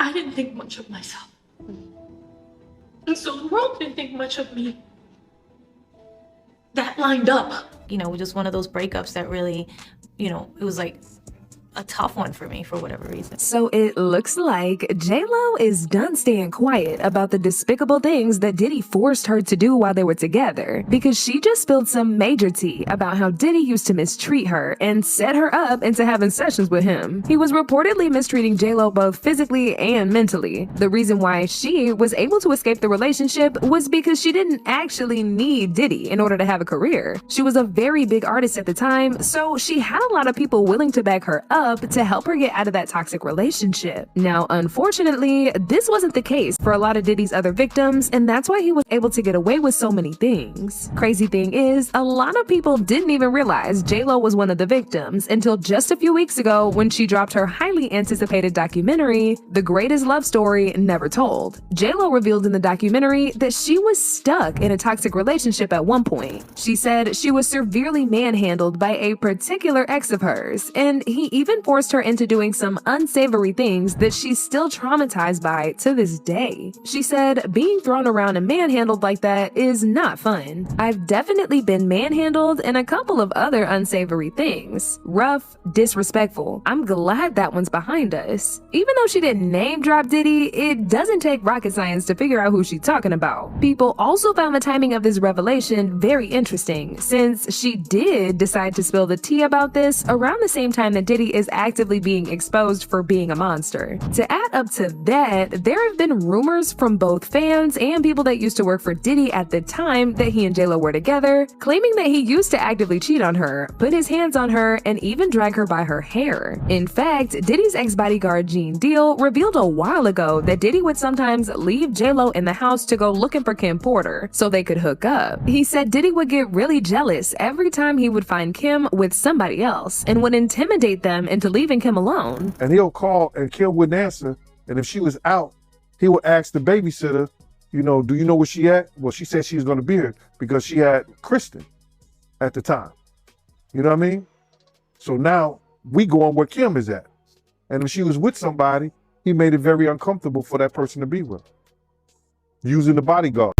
I didn't think much of myself. And so the world didn't think much of me. That lined up. You know, just one of those breakups that really, you know, it was like a tough one for me for whatever reason. So it looks like J-Lo is done staying quiet about the despicable things that Diddy forced her to do while they were together, because she just spilled some major tea about how Diddy used to mistreat her and set her up into having sessions with him. He was reportedly mistreating J-Lo both physically and mentally. The reason why she was able to escape the relationship was because she didn't actually need Diddy in order to have a career. She was a very big artist at the time, so she had a lot of people willing to back her up to help her get out of that toxic relationship. Now, unfortunately, this wasn't the case for a lot of Diddy's other victims, and that's why he was able to get away with so many things. Crazy thing is, a lot of people didn't even realize J-Lo was one of the victims until just a few weeks ago when she dropped her highly anticipated documentary, The Greatest Love Story Never Told. J-Lo revealed in the documentary that she was stuck in a toxic relationship at one point. She said she was severely manhandled by a particular ex of hers, and he even forced her into doing some unsavory things that she's still traumatized by to this day. She said, being thrown around and manhandled like that is not fun. I've definitely been manhandled and a couple of other unsavory things. Rough, disrespectful. I'm glad that one's behind us. Even though she didn't name drop Diddy, it doesn't take rocket science to figure out who she's talking about. People also found the timing of this revelation very interesting, since she did decide to spill the tea about this around the same time that Diddy is actively being exposed for being a monster. To add up to that, there have been rumors from both fans and people that used to work for Diddy at the time that he and J-Lo were together, claiming that he used to actively cheat on her, put his hands on her, and even drag her by her hair. In fact, Diddy's ex-bodyguard Gene Deal revealed a while ago that Diddy would sometimes leave J-Lo in the house to go looking for Kim Porter so they could hook up. He said Diddy would get really jealous every time he would find Kim with somebody else and would intimidate them into leaving Kim alone. And he'll call and Kim wouldn't answer. And if she was out, he would ask the babysitter, you know, do you know where she at? Well, she said she was going to be here because she had Kristen at the time. You know what I mean? So now we go on where Kim is at. And if she was with somebody, he made it very uncomfortable for that person to be with, using the bodyguard.